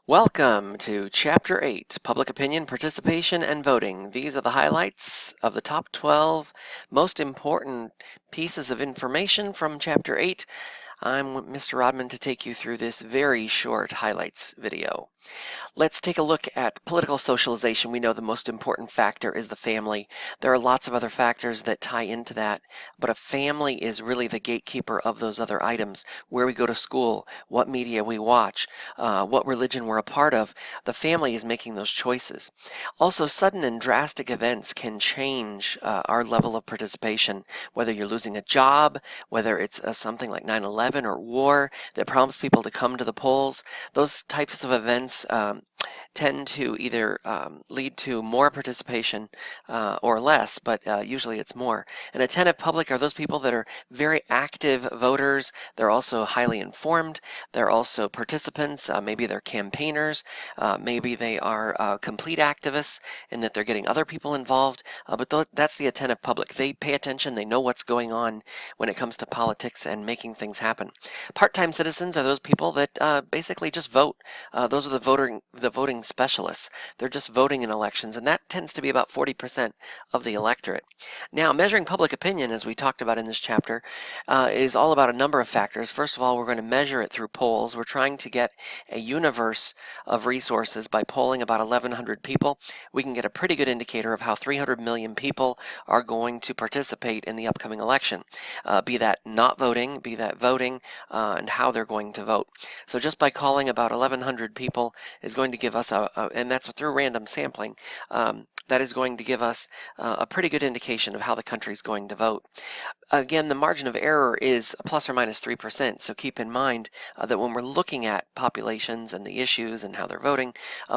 Welcome to Chapter 8, Public Opinion, Participation, and Voting. These are the highlights of the top 12 most important pieces of information from Chapter 8. I'm Mr. Rodman to take you through this very short highlights video. Let's take a look at political socialization. We know the most important factor is the family. There are lots of other factors that tie into that, but a family is really the gatekeeper of those other items. Where we go to school, what media we watch, what religion we're a part of. The family is making those choices. Also, sudden and drastic events can change our level of participation, whether you're losing a job, whether it's something like 9/11 or war that prompts people to come to the polls. Those types of events tend to either lead to more participation or less, but usually it's more. An attentive public are those people that are very active voters. They're also highly informed. They're also participants. Maybe they're campaigners. Maybe they are complete activists in that they're getting other people involved. But that's the attentive public. They pay attention. They know what's going on when it comes to politics and making things happen. Part-time citizens are those people that basically just vote. Those are the voting specialists. They're just voting in elections, and that tends to be about 40% of the electorate. Now, measuring public opinion, as we talked about in this chapter, is all about a number of factors. First of all, we're going to measure it through polls. We're trying to get a universe of resources by polling about 1,100 people. We can get a pretty good indicator of how 300 million people are going to participate in the upcoming election, be that not voting, be that voting, and how they're going to vote. So just by calling about 1,100 people is going to give us and that's through random sampling, that is going to give us a pretty good indication of how the country is going to vote. Again, the margin of error is plus or minus 3%, so keep in mind that when we're looking at populations and the issues and how they're voting,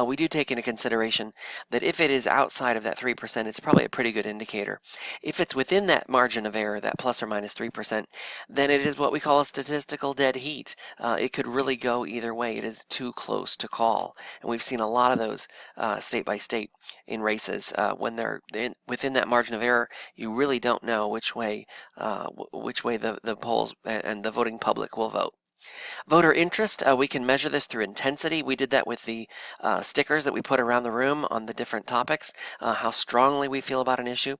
we do take into consideration that if it is outside of that 3%, it's probably a pretty good indicator. If it's within that margin of error, that plus or minus 3%, then it is what we call a statistical dead heat. It could really go either way. It is too close to call, and we've seen a lot of those state by state in races. When they're within that margin of error, you really don't know which way the polls and the voting public will vote. Voter interest, we can measure this through intensity. We did that with the stickers that we put around the room on the different topics, how strongly we feel about an issue.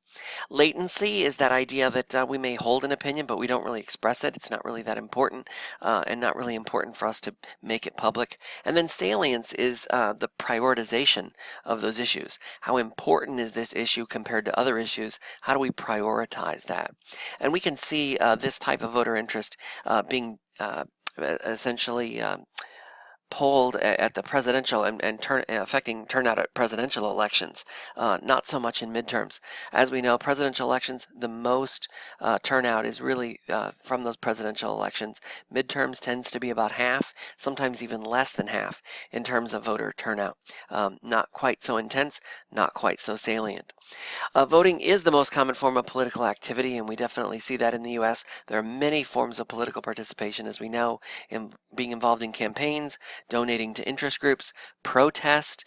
Latency is that idea that we may hold an opinion, but we don't really express it. It's not really that important and not really important for us to make it public. And then salience is the prioritization of those issues. How important is this issue compared to other issues? How do we prioritize that? And we can see this type of voter interest being essentially polled at the presidential and affecting turnout at presidential elections, not so much in midterms. As we know, presidential elections, the most turnout is really from those presidential elections. Midterms tends to be about half, sometimes even less than half in terms of voter turnout. Not quite so intense, not quite so salient. Voting is the most common form of political activity, and we definitely see that in the U.S. There are many forms of political participation, as we know, in being involved in campaigns, donating to interest groups, protest,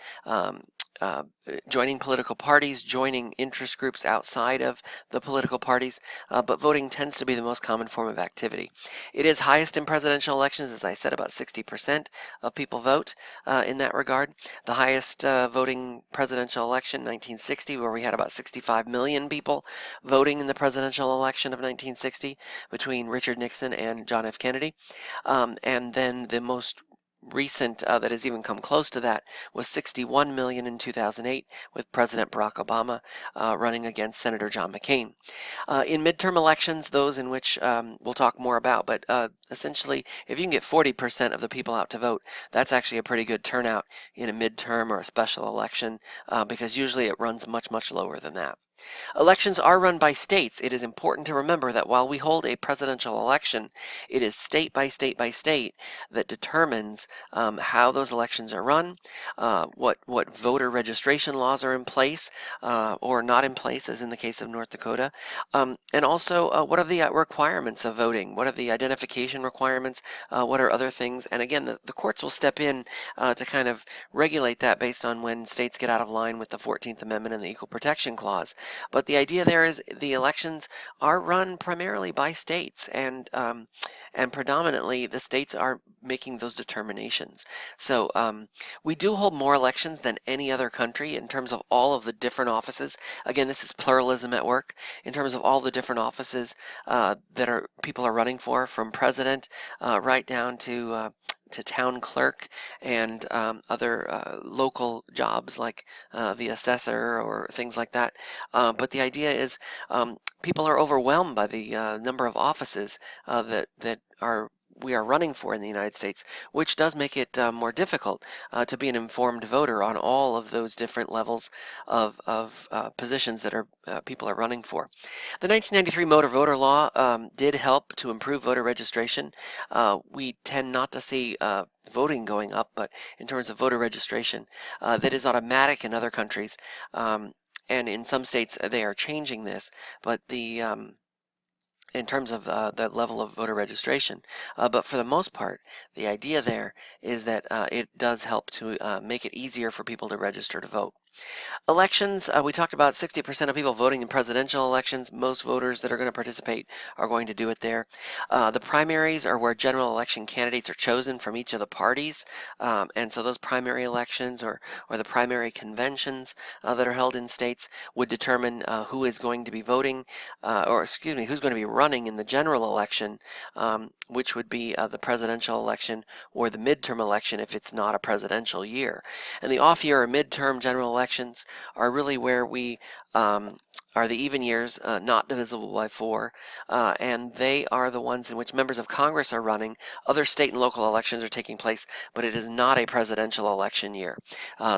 joining political parties, joining interest groups outside of the political parties, but voting tends to be the most common form of activity. It is highest in presidential elections, as I said, about 60% of people vote in that regard. The highest voting presidential election, 1960, where we had about 65 million people voting in the presidential election of 1960 between Richard Nixon and John F. Kennedy. And then the most recent that has even come close to that was 61 million in 2008 with President Barack Obama running against Senator John McCain. In midterm elections, those in which we'll talk more about, but essentially if you can get 40% of the people out to vote, that's actually a pretty good turnout in a midterm or a special election because usually it runs much, much lower than that. Elections are run by states. It is important to remember that while we hold a presidential election, it is state by state by state that determines how those elections are run, what voter registration laws are in place or not in place, as in the case of North Dakota, and also what are the requirements of voting, what are the identification requirements, what are other things, and again, the courts will step in to kind of regulate that based on when states get out of line with the 14th Amendment and the Equal Protection Clause. But the idea there is the elections are run primarily by states, and predominantly the states are making those determinations. nations. So we do hold more elections than any other country in terms of all of the different offices. Again, this is pluralism at work in terms of all the different offices that people are running for, from president right down to town clerk and other local jobs like the assessor or things like that. But the idea is people are overwhelmed by the number of offices that we are running for in the United States, which does make it more difficult to be an informed voter on all of those different levels of positions that people are running for. The 1993 Motor Voter Law did help to improve voter registration. We tend not to see voting going up, but in terms of voter registration, that is automatic in other countries. And in some states, they are changing this, but in terms of the level of voter registration. But for the most part, the idea there is that it does help to make it easier for people to register to vote. Elections, we talked about 60% of people voting in presidential elections. Most voters that are going to participate are going to do it there. The primaries are where general election candidates are chosen from each of the parties. And so those primary elections or the primary conventions that are held in states would determine who is going to be voting, who's going to be running in the general election, which would be the presidential election or the midterm election if it's not a presidential year. And the off-year or midterm general elections are really where we are the even years, not divisible by 4, and they are the ones in which members of Congress are running. Other state and local elections are taking place, but it is not a presidential election year.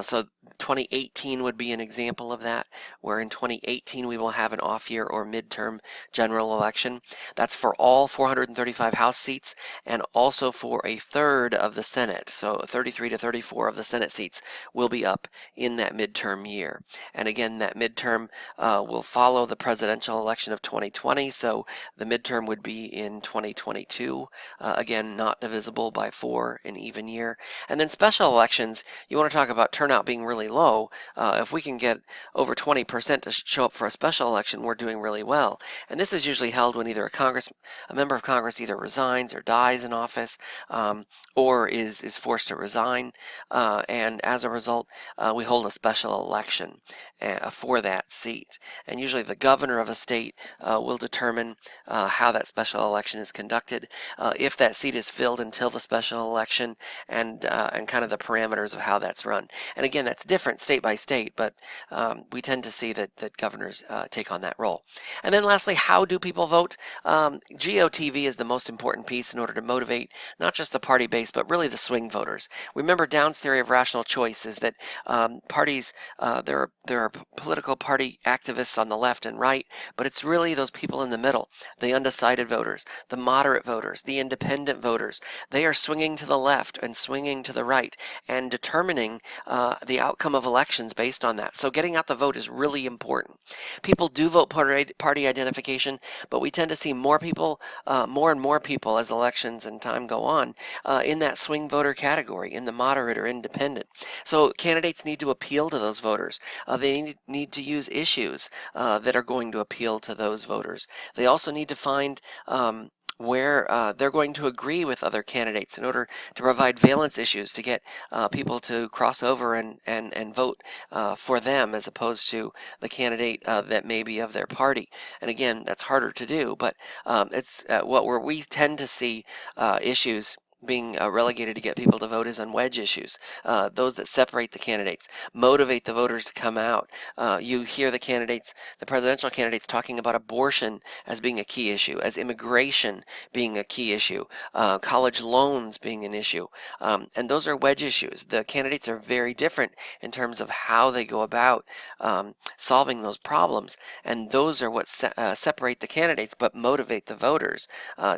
So 2018 would be an example of that, where in 2018 we will have an off-year or midterm general election. That's for all 435 House seats and also for a third of the Senate. So 33 to 34 of the Senate seats will be up in that midterm year. And again, that midterm will follow the presidential election of 2020, so the midterm would be in 2022. Again, not divisible by 4, an even year. And then special elections, you want to talk about turnout being really low. If we can get over 20% to show up for a special election, we're doing really well. And this is usually held when either a member of Congress either resigns or dies in office, or is forced to resign. And as a result, we hold a special election for that seat. And usually the governor of a state will determine how that special election is conducted, if that seat is filled until the special election, and kind of the parameters of how that's run. And again, that's different state by state, but we tend to see that governors take on that role. And then lastly, how do people vote? GOTV is the most important piece in order to motivate not just the party base, but really the swing voters. Remember, Downs' theory of rational choice is that parties, there are political party activists on the left and right, but it's really those people in the middle, the undecided voters, the moderate voters, the independent voters. They are swinging to the left and swinging to the right and determining the outcome of elections based on that. So getting out the vote is really important. People do vote party identification, but we tend to see more and more people as elections and time go on in that swing voter category, in the moderate or independent. So candidates need to appeal to those voters. They need to use issues that are going to appeal to those voters. They also need to find where they're going to agree with other candidates in order to provide valence issues to get people to cross over and vote for them as opposed to the candidate that may be of their party. And again, that's harder to do, but it's where we tend to see issues being relegated to get people to vote is on wedge issues, those that separate the candidates, motivate the voters to come out. You hear the presidential candidates talking about abortion as being a key issue, as immigration being a key issue, college loans being an issue, and those are wedge issues. The candidates are very different in terms of how they go about solving those problems, and those are what separate the candidates but motivate the voters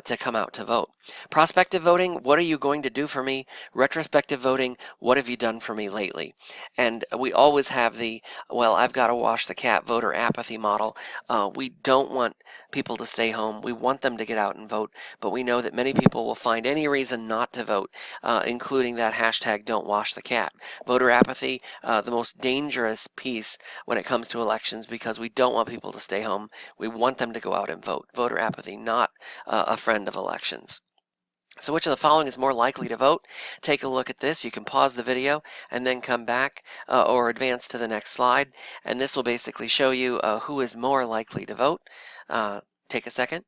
to come out to vote. Prospective voting, what are you going to do for me? Retrospective voting, what have you done for me lately? And we always have the, well, I've got to wash the cat voter apathy model. We don't want people to stay home. We want them to get out and vote, but we know that many people will find any reason not to vote, including that hashtag don't wash the cat. Voter apathy, the most dangerous piece when it comes to elections, because we don't want people to stay home. We want them to go out and vote. Voter apathy, not a friend of elections. So which of the following is more likely to vote? Take a look at this. You can pause the video and then come back or advance to the next slide. And this will basically show you who is more likely to vote. Take a second.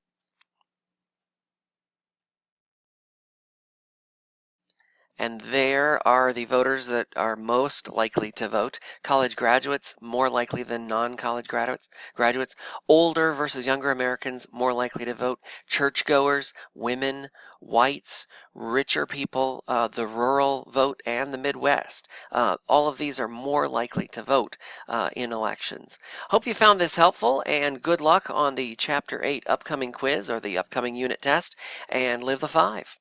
And there are the voters that are most likely to vote. College graduates, more likely than non-college graduates. Older versus younger Americans, more likely to vote. Churchgoers, women, whites, richer people, the rural vote, and the Midwest. All of these are more likely to vote in elections. Hope you found this helpful, and good luck on the Chapter 8 upcoming quiz or the upcoming unit test, and live the 5.